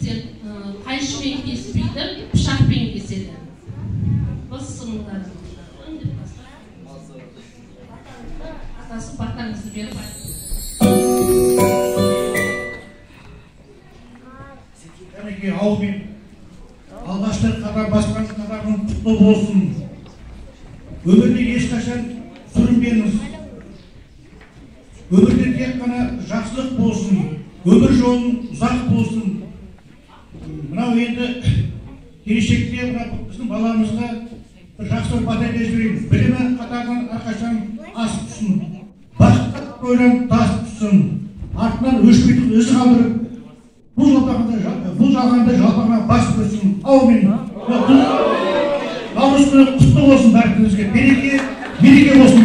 сен қайшымен кеспейді, пышақпен кеседі. Осы сыныңдар. Атасы батаңызды беріп айтты. Кәнеке аумен, алғашты қадам басқан қадамың құтты болсын. Өмірде ешқашан сүрінбеңіз. Өмірде тек қана жақсылық болсын. Өмір жолын ұзақ болсын. Мынау енді келешекте біздің баламызға бір жақсы батарея жіберейін. Білімі қатарынан әрқашан асып түссін. Бақытқа қойдан тасып түссін. Артынан өшпейтін өзі қалдырып, бұл жалғанда жалпағына бас көрсін. Аумен. Наурыз күні құтты болсын бәріңізге. Береке болсын.